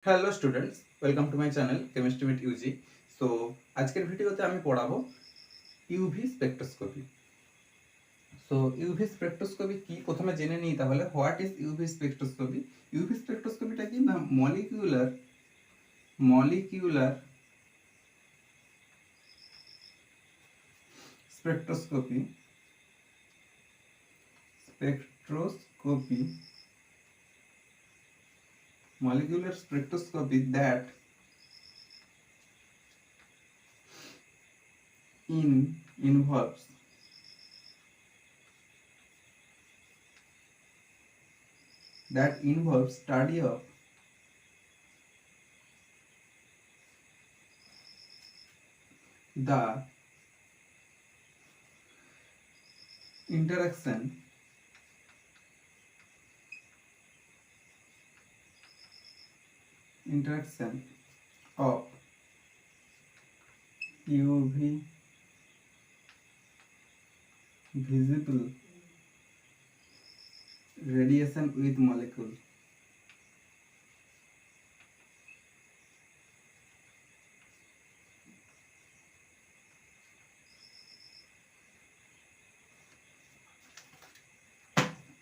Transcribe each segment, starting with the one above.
Hello students, welcome to my channel chemistry with UG. So আজকের ভিডিওতে আমি পড়াবো UV spectroscopy. So UV spectroscopy কি প্রথমে জেনে নিই তাহলে। What is UV spectroscopy? UV স্পেকট্রোস্কোপিটা কি না, molecular spectroscopy spectroscopy molecular spectroscopy that involves study of the interaction of UV visible radiation with molecule.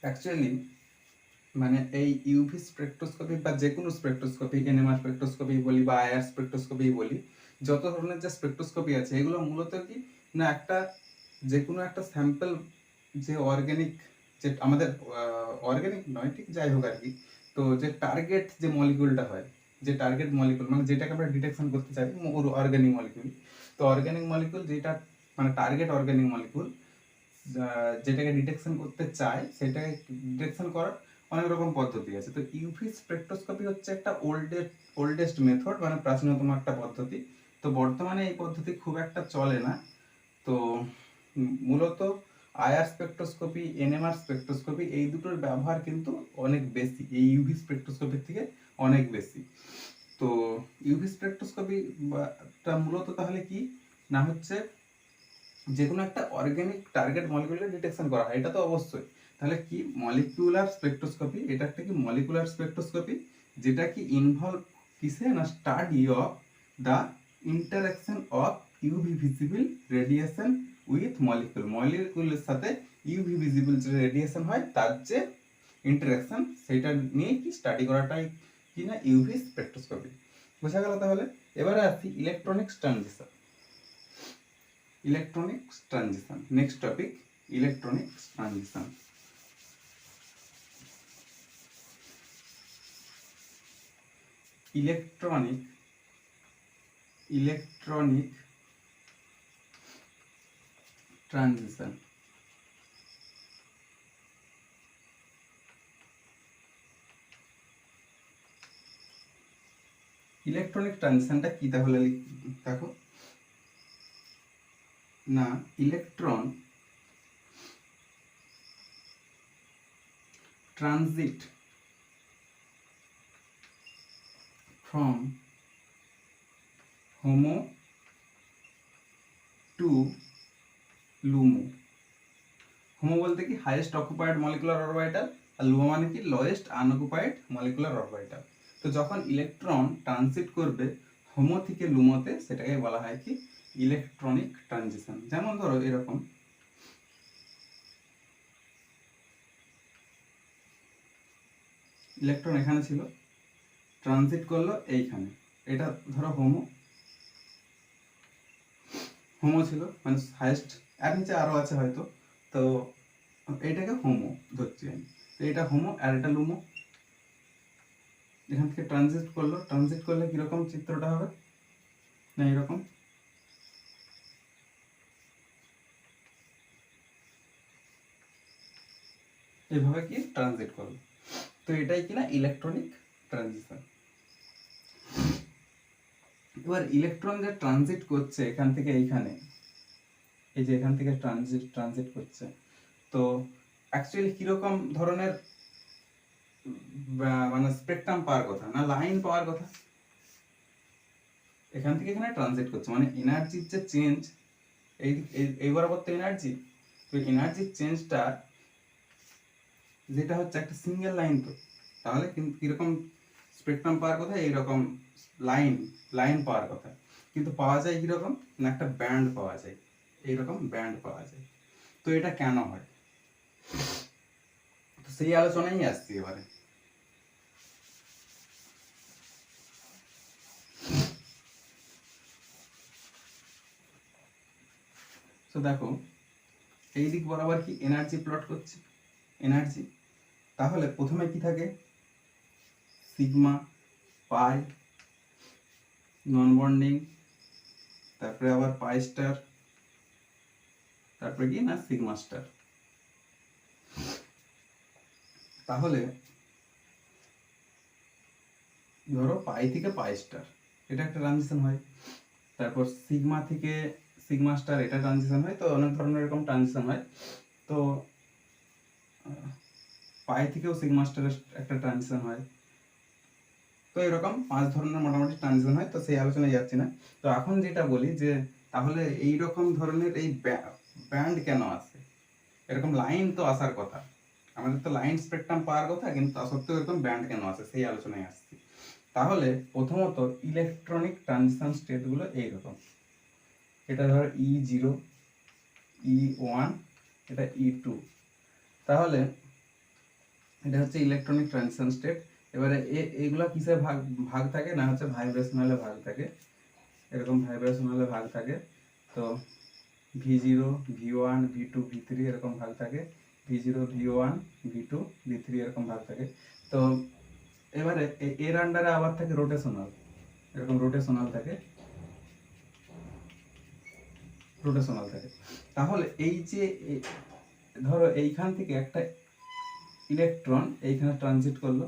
Actually মানে এই ইউভি স্পেকট্রোস্কোপি বা যে কোনো স্পেকট্রোস্কোপি, এনএমআর স্পেকট্রোস্কোপি বলি বা আইআর স্পেকট্রোস্কোপি বলি, যত ধরনের যে স্পেকট্রোস্কোপি আছে এগুলো মূলত কি না, একটা যে কোনো একটা স্যাম্পল যে অর্গানিক, যে আমাদের অর্গানিক নয় ঠিক যাই হোক আর কি, তো যে টার্গেট যে মলিকিউলটা হয়, যে টার্গেট মলিকিউল মানে যেটাকে আমরা ডিটেকশন করতে চাই অর্গানিক মলিকিউল, তো অর্গানিক মলিকিউল যেটা মানে টার্গেট অর্গানিক মলিকিউল যেটাকে ডিটেকশন করতে চায় সেটাকে ডিটেকশন করার অনেক রকম পদ্ধতি আছে। তো ইউভি স্পেকট্রোস্কোপি হচ্ছে একটা ওল্ডেস্ট মেথড, মানে প্রাচীনতম একটা পদ্ধতি। তো বর্তমানে এই পদ্ধতি খুব একটা চলে না। তো মূলত আইআর স্পেকট্রোস্কোপি, এনএমআর স্পেকট্রোস্কোপি এই দুটোর ব্যবহার কিন্তু অনেক বেশি, এই ইউভি স্পেকট্রোস্কোপির থেকে অনেক বেশি। তো ইউভি স্পেকট্রোস্কোপিটা মূলত তাহলে কি না, হচ্ছে যে কোনো একটা অর্গানিক টার্গেট মলিকিউলের ডিটেকশন করা হয়, এটা তো অবশ্যই। তাহলে কি মলিকিউলার স্পেকট্রোস্কোপি, এটা একটা কি মলিকুলার স্পেকট্রোস্কোপি, যেটা কি ইনভলভ কিসে না, study of the interaction of UV visible radiation with মলিকিউলের সাথে ইউভি ভিজিবল যে রেডিয়েশন হয় তার যে ইন্টারাকশন, সেটা নিয়ে কি স্টাডি করাটাই কি না ইউভি স্পেকট্রোস্কোপি। বোঝা গেল তাহলে। এবারে আসি electronics transition. Next topic, electronics transition. Electronic transition. Electronic ট্রানজিশনটা কি তাহলে দেখো না, electron transit from HOMO to LUMO। HOMO বলতে কি হাইয়েস্ট অকুপাইড মলিকুলার অরবিটাল, আর LUMO মানে কি লোয়েস্ট আনঅকুপাইড মলিকুলার অরবিটাল। তো যখন ইলেকট্রন ট্রানজিট করবে হোমো থেকে লুমোতে, সেটাকে বলা হয় কি ইলেকট্রনিক ট্রানজিশন। যেমন ধরো এরকম, ইলেকট্রন এখানে ছিল, ট্রানজিট করলো এইখানে, এটা ধরো হোমো ছিল মানে হাইয়েস্ট, এর নিচে আরো আছে হয়তো, তো এইটাকে হোমো ধরছি আমি। তো এটা হোমো আর এটা লুমো। এখান থেকে ট্রানজিট করলে কিরকম চিত্রটা হবে না, এরকম এইভাবে কি ট্রানজিট করলো। তো এটাই কিনা ইলেকট্রনিক ট্রানজিশন। এবার ইলেকট্রন যে ট্রানজিট করছে এখান থেকে এইখানে, এই যে এখান থেকে ট্রানজিট করছে, তো অ্যাকচুয়ালি কিরকম ধরনের মানে স্পেকট্রাম পাওয়ার কথা না, লাইন পাওয়ার কথা। এখান থেকে এখানে ট্রানজিট করছে মানে এনার্জির যে চেঞ্জ, এই বরাবর তো এনার্জি, তো এনার্জির চেঞ্জটা যেটা হচ্ছে একটা সিঙ্গেল লাইন, তো তাহলে কিরকম স্পেকট্রাম পাওয়ার কথা, এইরকম লাইন লাইন পাওয়ার কথা, কিন্তু পাওয়া যায় কিরকম না, একটা ব্যান্ড পাওয়া যায়, এইরকম ব্যান্ড পাওয়া যায়। তো এটা কেন হয়, তো সেই আলোচনাই আসছি এবারে। তো দেখো এই দিক বরাবর কি এনার্জি প্লট করছি, এনার্জি, তাহলে প্রথমে কি থাকে, সিগমা, পাই, নন বন্ডিং, তারপরে আবার পাই স্টার, তারপরে কি না সিগমা স্টার। তাহলে ধরো পাই থেকে পাই স্টার এটা একটা ট্রানজিশন হয়, তারপর সিগমা থেকে সিগমা স্টার এটা ট্রানজিশন হয়, তো অনেক ধরনের এরকম ট্রানজিশন হয়। তো পাই থেকেও সিগমা স্টারের একটা ট্রানজিশন হয়। তো এরকম 5 ধরনের মোটামুটি ট্রানজিশন হয়, তো সেই আলোচনায় যাচ্ছি না। তো এখন যেটা বলি যে তাহলে এই রকম ধরনের এই ব্যান্ড কেন আসে, এরকম লাইন তো আসার কথা, আমাদের তো লাইন স্পেকট্রাম পাওয়ার কথা, কিন্তু তা সত্ত্বেও এরকম ব্যান্ড কেন আসে সেই আলোচনায় আসছি। তাহলে প্রথমত ইলেকট্রনিক ট্রানজিশন স্টেটগুলো এইরকম, এটা ধরো E0, E1, এটা E2। তাহলে এটা হচ্ছে ইলেকট্রনিক ট্রানজিশন স্টেট। এবারে এগুলা কিসে ভাগ ভাগ থাকে না, হচ্ছে ভাইব্রেশনালে ভাগ থাকে, এরকম ভাইব্রেশনালে ভাগ থাকে। তো V0, V1, V2, V3 এরকম ভাগ থাকে, V0, V1, V2, V3 এরকম ভাগ থাকে। তো এবারে এর আন্ডারে আবার থাকে রোটেশনাল, এরকম রোটেশনাল থাকে, রোটেশনাল থাকে। তাহলে এই যে ধরো এইখান থেকে একটা ইলেকট্রন এইখানে ট্রানজিট করলো,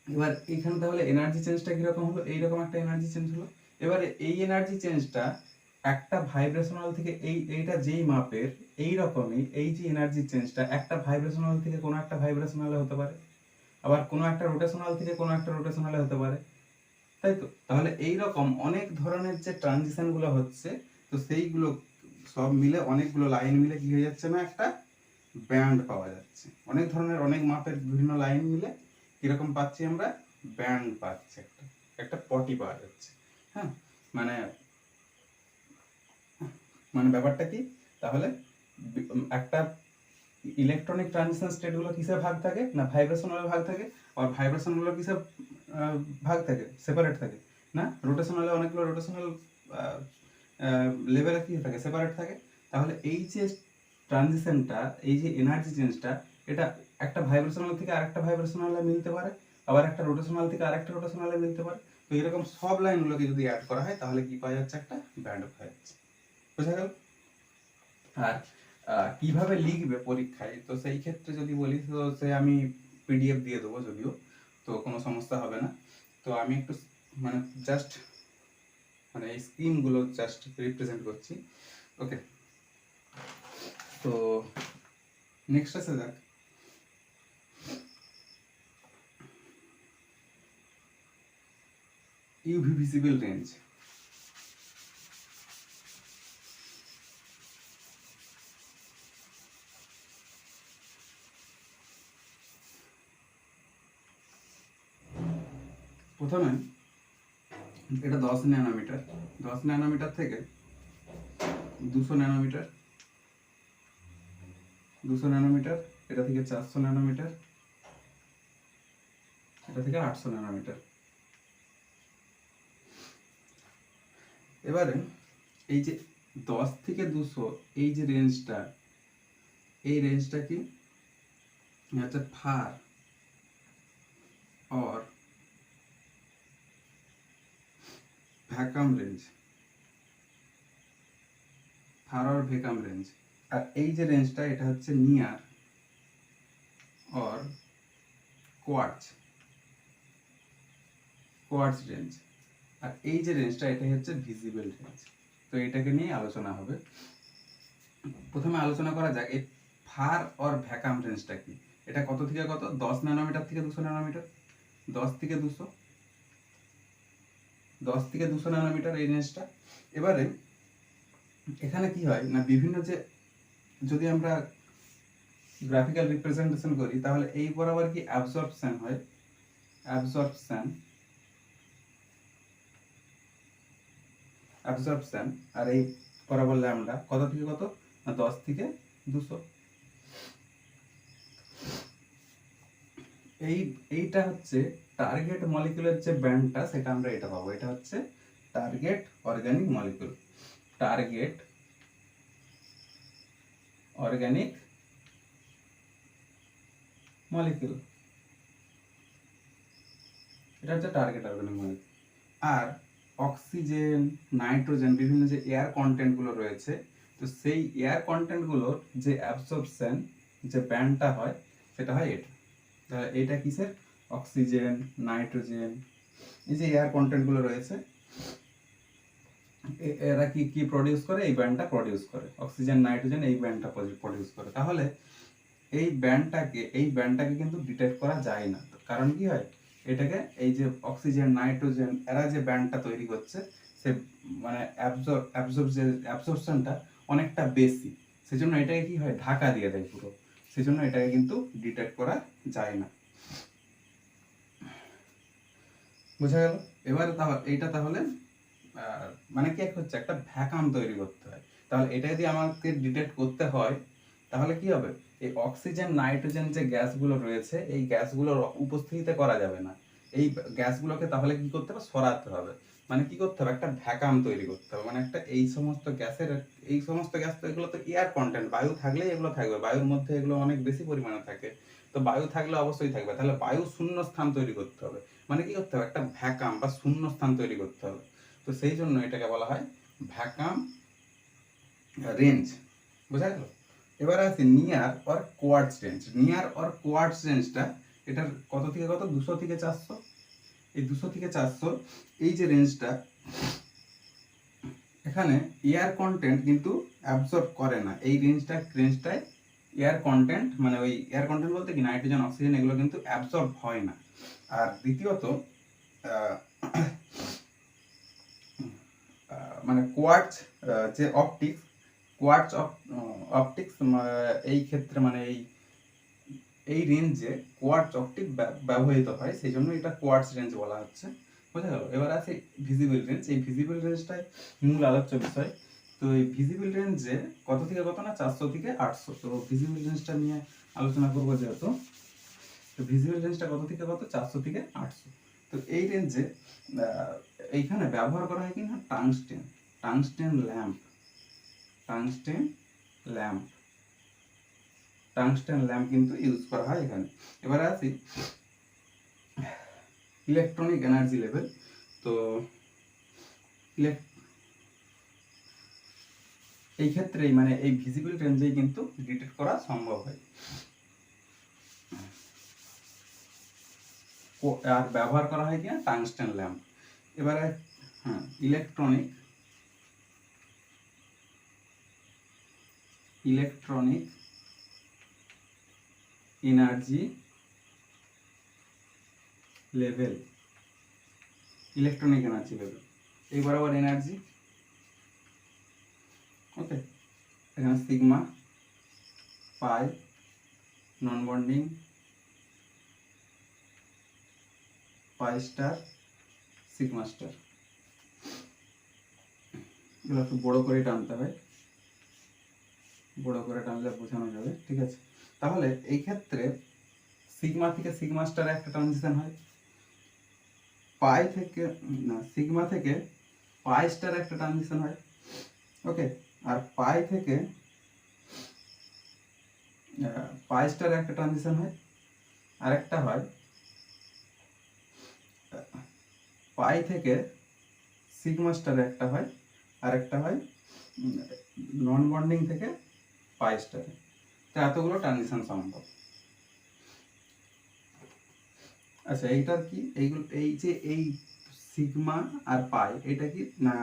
এবার এইখানে তাহলে এনার্জি চেঞ্জটা কিরকম হলো, এইরকম একটা এনার্জি চেঞ্জ হলো। এবারে এই এনার্জি চেঞ্জটা একটা ভাইব্রেশনাল থেকে এইটা যেই মাপের, এই রকমই এই যে এনার্জি চেঞ্জটা একটা ভাইব্রেশনাল থেকে কোনো একটা ভাইব্রেশনালে হতে পারে, আবার কোনো একটা রোটেশনাল থেকে কোনো একটা রোটেশনালে হতে পারে, তাই তো। তাহলে এই রকম অনেক ধরনের যে ট্রানজিশন গুলো হচ্ছে, তো সেইগুলো সব মিলে অনেকগুলো লাইন মিলে কি হয়ে যাচ্ছে না, একটা ব্যান্ড পাওয়া যাচ্ছে। অনেক ধরনের অনেক মাপের বিভিন্ন লাইন মিলে কিরকম পাচ্ছি আমরা, ব্যান্ড পাচ্ছি, একটা একটা পটি পাওয়া যাচ্ছে। হ্যাঁ, মানে মানে ব্যাপারটা কি, তাহলে একটা ইলেকট্রনিক ট্রানজিশন স্টেট গুলো কিসে ভাগ থাকে না, ভাইব্রেশনালে ভাগ থাকে। আর ভাইব্রেশন গুলো কিসে ভাগ থাকে, সেপারেট থাকে না, রোটেশনালে অনেকগুলো রোটেশনাল লেভেলে কি থাকে, সেপারেট থাকে। তাহলে এই যে ট্রানজিশনটা, এই যে এনার্জি চেঞ্জটা, এটা একটা ভাইব্রেশনাল থেকে আরেকটা ভাইব্রেশনালে মিলতে পারে, আবার একটা রোটেশনাল থেকে আরেকটা রোটেশনালে মিলতে পারে। তো এরকম সব লাইনগুলোকে যদি অ্যাড করা হয় তাহলে কি পাওয়া যাচ্ছে, একটা ব্যান্ড পাওয়া যাচ্ছে। বুঝা গেল। আর কিভাবে লিখবে পরীক্ষায়, তো সেই ক্ষেত্রে যদি বলি, তো সে আমি পিডিএফ দিয়ে দেবো যদিও, তো কোনো সমস্যা হবে না। তো আমি একটু মানে জাস্ট মানে এই স্কিমগুলো জাস্ট রিপ্রেজেন্ট করছি। ওকে, তো নেক্সট আসে যাক, ইউভি ভিজিবল রেঞ্জ। প্রথমে এটা 10 ন্যানোমিটার, 10 ন্যানোমিটার থেকে 200 ন্যানোমিটার, 200 ন্যানোমিটার, এটা থেকে 400 ন্যানোমিটার, এটা থেকে 800 ন্যানোমিটার। এবারে এই যে 10 থেকে 200 এই যে রেঞ্জটা, এই রেঞ্জটা কি হচ্ছে ফার और ভ্যাকাম রেঞ্জ, ফার और ভ্যাকাম রেঞ্জ। আর এই যে রেঞ্জটা এটা হচ্ছে নিয়ার और কোয়ার্টজ, কোয়ার্টজ রেঞ্জ। আর এই যে রেঞ্জটা এটাই হচ্ছে ভিজিবল রেঞ্জ। তো এটাকে নিয়ে আলোচনা হবে। প্রথমে আলোচনা করা যাক এই ফার और ভ্যাকাম রেঞ্জটা কি। এটা কত থেকে কত, 10 ন্যানোমিটার থেকে 200 ন্যানোমিটার, 10 থেকে 200, 10 থেকে 200 ন্যানোমিটার এই রেঞ্জটা। এবারে এখানে কি হয় না, বিভিন্ন যে যদি আমরা গ্রাফিক্যাল রিপ্রেজেন্টেশন করি তাহলে এই বরাবর কি অ্যাবজর্পশন হয়, অ্যাবজর্পশন আর এই বরাবর ল্যামডা কত থেকে কত, 10 থেকে 200। এইটা হচ্ছে টার্গেট মলিকুলের যে ব্যান্ডটা, সেটা আমরা এটা পাবো। এটা হচ্ছে target organic molecule, target organic molecule, এটা হচ্ছে টার্গেট অর্গানিক মলিকুল। আর অক্সিজেন, নাইট্রোজেন, বিভিন্ন যে এয়ার কন্টেন্ট গুলো রয়েছে, তো সেই এয়ার কন্টেন্ট গুলোর যে অ্যাবসর্পশন, যে ব্যান্ডটা হয়, সেটা হয় এটা। তাহলে এটা কিসের? অক্সিজেন, নাইট্রোজেন, এই যে এয়ার কন্টেন্ট গুলো রয়েছে, এরা কি কি প্রডিউস করে? এই ব্যান্ডটা প্রডিউস করে। অক্সিজেন, নাইট্রোজেন এই ব্যান্ডটা প্রডিউস করে। তাহলে এই ব্যান্ডটাকে কিন্তু ডিটেক্ট করা যায় না। কারণ কি হয়? এটাকে এই যে অক্সিজেন, নাইট্রোজেন এরা যে ব্যান্ডটা তৈরি করছে, সে মানে অ্যাবসর্পশনটা অনেকটা বেশি, সেজন্য এটাকে কি হয়? ঢাকা দিয়ে দেয় পুরো, সেজন্য এটাকে কিন্তু ডিটেক্ট করা যায় না। বোঝা গেল? এবারে তাহলে এইটা তাহলে মানে কি হচ্ছে? একটা ভ্যাকাম তৈরি করতে হয়। তাহলে এটা যদি আমাকে ডিটেক্ট করতে হয়, তাহলে কি হবে? এই অক্সিজেন, নাইট্রোজেন যে গ্যাসগুলো রয়েছে, এই গ্যাসগুলোর উপস্থিতিতে করা যাবে না। এই গ্যাসগুলোকে তাহলে কি করতে হবে? সরাতে হবে। মানে কি করতে হবে? একটা ভ্যাকাম তৈরি করতে হবে। মানে একটা এই সমস্ত গ্যাস তো এগুলো তো এয়ার কন্টেন্ট, বায়ু থাকলেই এগুলো থাকবে। বায়ুর মধ্যে এগুলো অনেক বেশি পরিমাণে থাকে। তো বায়ু থাকলে অবশ্যই থাকবে। তাহলে বায়ু শূন্য স্থান তৈরি করতে হবে। মানে কি করতে হবে? একটা ভ্যাকাম বা শূন্য স্থান তৈরি করতে হবে। তো সেই জন্য এটাকে বলা হয় ভ্যাকাম রেঞ্জ। বোঝা গেল? এবার আছে near or quartz range. Near or quartz রেঞ্জটা, এটার কত থেকে কত? 200 থেকে 400। এই 200 থেকে 400 এই যে রেঞ্জটা, এখানে এয়ার কন্টেন্ট কিন্তু অ্যাবজর্ব করে না। এই রেঞ্জটায় এয়ার কন্টেন্ট, মানে ওই এয়ার কন্টেন্ট বলতে কি, নাইট্রোজেন, অক্সিজেন এগুলো কিন্তু অ্যাবজর্ব হয় না। আর দ্বিতীয়ত মানে কোয়ার্টজ যে অপটিক্স, কোয়ার্টজ অপটিক্স এই ক্ষেত্রে মানে এই রেঞ্জে কোয়ার্টজ অপটিক ব্যবহৃত হয়, সেই জন্য এটা কোয়ার্টজ রেঞ্জ বলা হচ্ছে। বোঝা গেল? এবার আছে ভিজিবল রেঞ্জ। এই ভিজিবল রেঞ্জটাই মূল আলোচ্য বিষয়। তো এই ভিজিবল রেঞ্জে কত থেকে কত না? 400 থেকে 800। তো ভিজিবল রেঞ্জটা নিয়ে আলোচনা করবো যেহেতু, তো ভিজিবল রেঞ্জটা কত থেকে কত? 400 থেকে 800। তো এই রেঞ্জে এইখানে ব্যবহার করা হয় কিনা? Tungsten lamp, tungsten lamp, tungsten lamp কিন্তু ইউজ করা হয় এখানে। এবারে আসি ইলেকট্রনিক এনার্জি লেভেল। তো এই ক্ষেত্রেই মানে এই ভিজিবল রেঞ্জেই কিন্তু ডিটেক্ট করা সম্ভব হয়। আর ব্যবহার করা হয় কিনা? Tungsten lamp. এবারে হ্যাঁ, electronic energy level, electronic energy level, এই বরাবর এনার্জি। ওকে, এখানে সিগমা, পাই, নন বন্ডিং, পাই স্টার, সিগমা স্টার, এগুলো একটু বড় করে টানতে হয়, বড় করে টানলে বোঝানো যাবে। ঠিক আছে? তাহলে এই ক্ষেত্রে সিগমা থেকে সিগমা স্টারে একটা ট্রানজিশন হয়, পাই থেকে না, সিগমা থেকে পাই স্টারে একটা ট্রানজিশন হয়। ওকে, আর পাই থেকে পাই স্টারে একটা ট্রানজিশন হয়, আরেকটা হয় পাই থেকে সিগমা স্টারে একটা হয়, আরেকটা হয় নন বন্ডিং থেকে পাই স্টারে। তো এতগুলো ট্রানজিশন সম্ভব। আচ্ছা, এইটার কি এইগুলো, এই যে এই সিগমা আর পাই, এটা কি না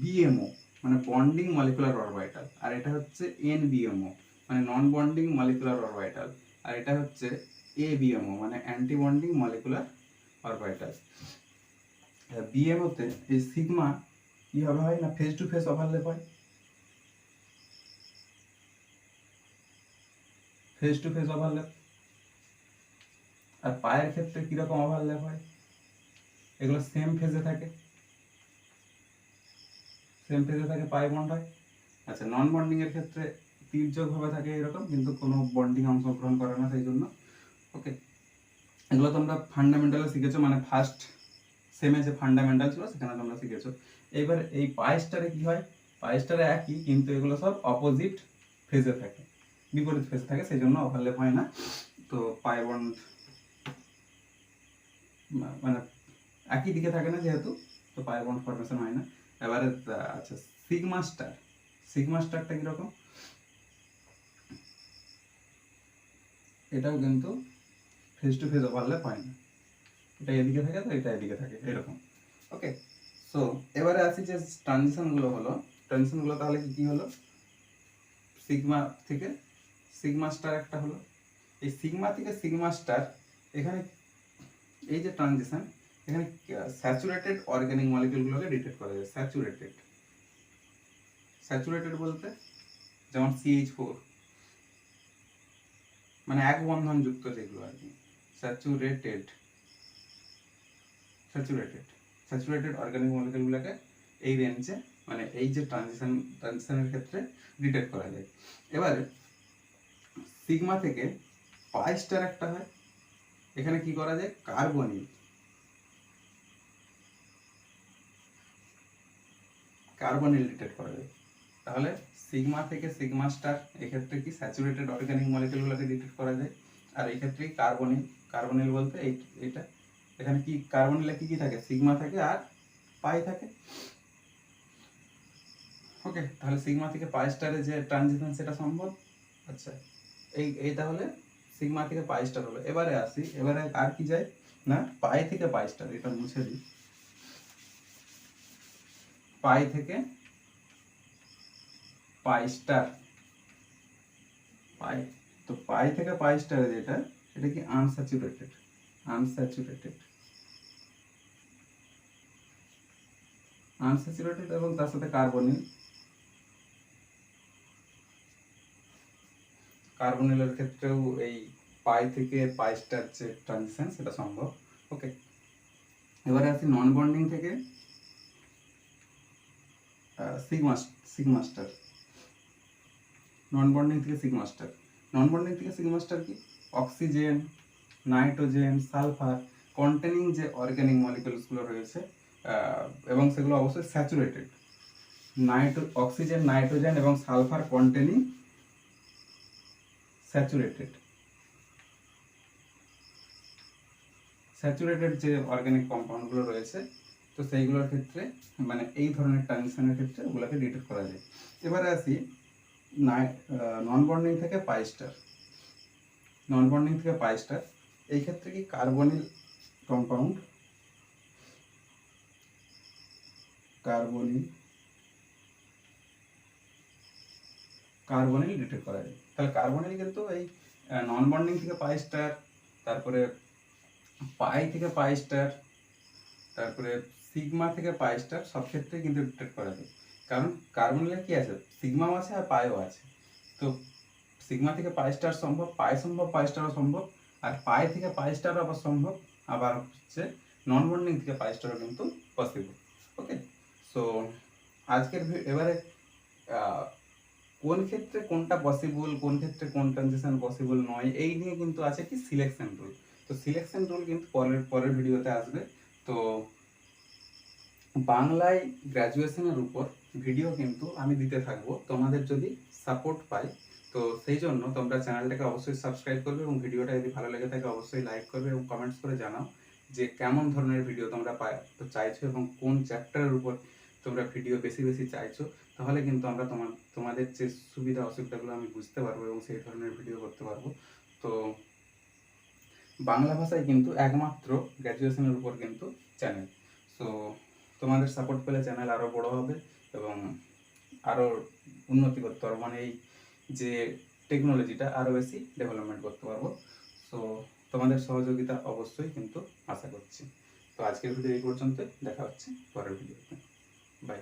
বিএমও, মানে বন্ডিং মলিকুলার অরবিটাল, আর এটা হচ্ছে এনবিএমও, মানে নন বন্ডিং মলিকুলার অরবিটাল, আর এটা হচ্ছে এবিএমও, মানে অ্যান্টি বন্ডিং মলিকুলার অরবিটাল। বিএমওতে এই সিগমা কিভাবে হয় না? ফেস টু ফেস ওভারল্যাপ হয়, ফেস টু ফেস ওভারল্যাপ। আর পায়ের ক্ষেত্রে কিরকম ওভারল্যাপ হয়, এগুলো সেম ফেজে থাকে, পায়ে বন্ড হয়। আচ্ছা, নন বন্ডিং এর ক্ষেত্রে তির্যক ভাবে থাকে এরকম, কিন্তু কোনো বন্ডিং অংশগ্রহণ করে না সেই জন্য। ওকে, এগুলো তোমরা ফান্ডামেন্টালে শিখেছো, মানে ফার্স্ট সেমে যে ফান্ডামেন্টাল ছিল সেখানে তোমরা শিখেছো। এবার এই পায়েস্টারে কি হয়, পায়েস্টারে একই, কিন্তু এগুলো সব অপোজিট ফেজে থাকে, বিপরীত ফেজ থাকে, সেই জন্য ওভারল্যাপ হয় না। তো পায়ে বন্ড মানে একই দিকে থাকে না যেহেতু, তো পায়ে বন্ড ফর্মেশন হয় না। এবারে আচ্ছা, সিগমা স্টার, সিগমা স্টারটা কিরকম, এটাও কিন্তু ফেজ টু ফেজ ওভারল্যাপ হয় না, এটা এদিকে থাকে তো এটা এদিকে থাকে এরকম। ওকে, সো এবারে আসি যে ট্রানজিশনগুলো হলো, ট্রানজিশনগুলো তাহলে কি কি হলো, সিগমা থেকে সিগমা স্টার একটা হলো, এই সিগমা থেকে সিগমা স্টার, এখানে এই যে ট্রানজিশন, এখানে স্যাচুরেটেড অর্গানিক মলিকিউলগুলোকে ডিটেক্ট করা যায়। স্যাচুরেটেড, স্যাচুরেটেড বলতে যেমন CH4, মানে এক বন্ধন যুক্ত যেগুলো আর কি, স্যাচুরেটেড, স্যাচুরেটেড স্যাচুরেটেড অর্গানিক মলিকিউলগুলোকে এই রেঞ্জে, মানে এই যে ট্রানজিশনের ক্ষেত্রে ডিটেক্ট করা যায়। এবারে সিগমা থেকে পাই স্টার একটা হয়, এখানে কি করা যায়, কার্বনিল, কার্বনিল ডিটেক্ট করা যায়। তাহলে সিগমা থেকে সিগমা স্টার এক্ষেত্রে কি স্যাচুরেটেড অর্গানিক মলিকিউলগুলোকে ডিটেক্ট করা যায়, আর এই ক্ষেত্রে কার্বনিল, কার্বনিল বলতে এইটা, এখানে কি কার্বনিলে কি কি থাকে, সিগমা থাকে আর পাই থাকে। ওকে, তাহলে সিগমা থেকে পাই স্টারে যে ট্রানজিশন সেটা সম্ভব। আচ্ছা, এই তাহলে সিগমা থেকে পাই স্টার হলো। এবারে আসি, এবারে আর কি যায় না, পাই থেকে পাই স্টার, এটা মুছে দিই, পাই থেকে পাই স্টার, পাই, তো পাই থেকে পাই স্টারে যেটা, এটা কি আনস্যাচুরেটেড, আনস্যাচুরেটেড, আনস্যাচুরেটেড এবং তার সাথে কার্বনিল, কার্বনিলের ক্ষেত্রেও এই পাই থেকে পাই স্টার যে ট্রানজিশন সেটা সম্ভব। ওকে, এবারে আসি নন বন্ডিং থেকে সিগমা, সিগমা স্টার, নন বন্ডিং থেকে সিগমা স্টার, নন বন্ডিং থেকে সিগমা স্টার কি, অক্সিজেন, নাইট্রোজেন, সালফার কন্টেনিং যে অর্গানিক মলিকিউলসগুলো রয়েছে, এবং সেগুলো অবশ্যই স্যাচুরেটেড, অক্সিজেন, নাইট্রোজেন এবং সালফার কন্টেনিং স্যাচুরেটেড, স্যাচুরেটেড যে অর্গানিক কম্পাউন্ডগুলো রয়েছে, তো সেইগুলোর ক্ষেত্রে মানে এই ধরনের ট্রানজিশনের ক্ষেত্রে ওগুলোকে ডিটেক্ট করা যায়। এবারে আসি নন বন্ডিং থেকে পাই স্টার, নন বন্ডিং থেকে পাই স্টার, এই ক্ষেত্রে কি carbonyl compound, carbonyl, carbonyl detect করা যায়। তাহলে কার্বনিল কিন্তু এই নন বন্ডিং থেকে পাই স্টার, তারপরে পাই থেকে পাই স্টার, তারপরে সিগমা থেকে পাই স্টার সব ক্ষেত্রে কিন্তু ডিটেক্ট করা যায়। কারণ কার্বনিলে কি আছে, সিগমাও আছে আর পাইও আছে, তো সিগমা থেকে পাই স্টার সম্ভব, পাই সম্ভব, পাই স্টারও সম্ভব, আর পাই থেকে পাই স্টারও আবার সম্ভব, আবার হচ্ছে নন বন্ডিং থেকে পাই স্টারও কিন্তু পসিবল। ওকে, সো আজকের এবারে কোন ক্ষেত্রে কোনটা পসিবল, কোন ক্ষেত্রে কোন ট্রানজিশন পসিবল নয়, এই নিয়ে কিন্তু আছে কি সিলেকশন রুল। তো সিলেকশন রুল কিন্তু পরের পরের ভিডিওতে আসবে। তো বাংলায় গ্র্যাজুয়েশনের উপর ভিডিও কিন্তু আমি দিতে থাকবো, তোমাদের যদি সাপোর্ট পাই, তো সেই জন্য তোমরা চ্যানেলটাকে অবশ্যই সাবস্ক্রাইব করবে, এবং ভিডিওটা যদি ভালো লেগে থাকে অবশ্যই লাইক করবে, এবং কমেন্টস করে জানাও যে কেমন ধরনের ভিডিও তোমরা চাইছো, এবং কোন চ্যাপ্টারের উপর তোমরা ভিডিও বেশি বেশি চাইছো। তাহলে কিন্তু আমরা তোমাদের যে সুবিধা অসুবিধাগুলো আমি বুঝতে পারবো এবং সেই ধরনের ভিডিও করতে পারবো। তো বাংলা ভাষায় কিন্তু একমাত্র গ্র্যাজুয়েশনের উপর কিন্তু চ্যানেল। সো তোমাদের সাপোর্ট পেলে চ্যানেল আরও বড় হবে এবং আরও উন্নতি করতে পারবো, মানে এই যে টেকনোলজিটা আরও বেশি ডেভেলপমেন্ট করতে পারবো। সো তোমাদের সহযোগিতা অবশ্যই কিন্তু আশা করছি। তো আজকের ভিডিও এই পর্যন্ত, দেখা হচ্ছে পরের ভিডিওতে, বাই।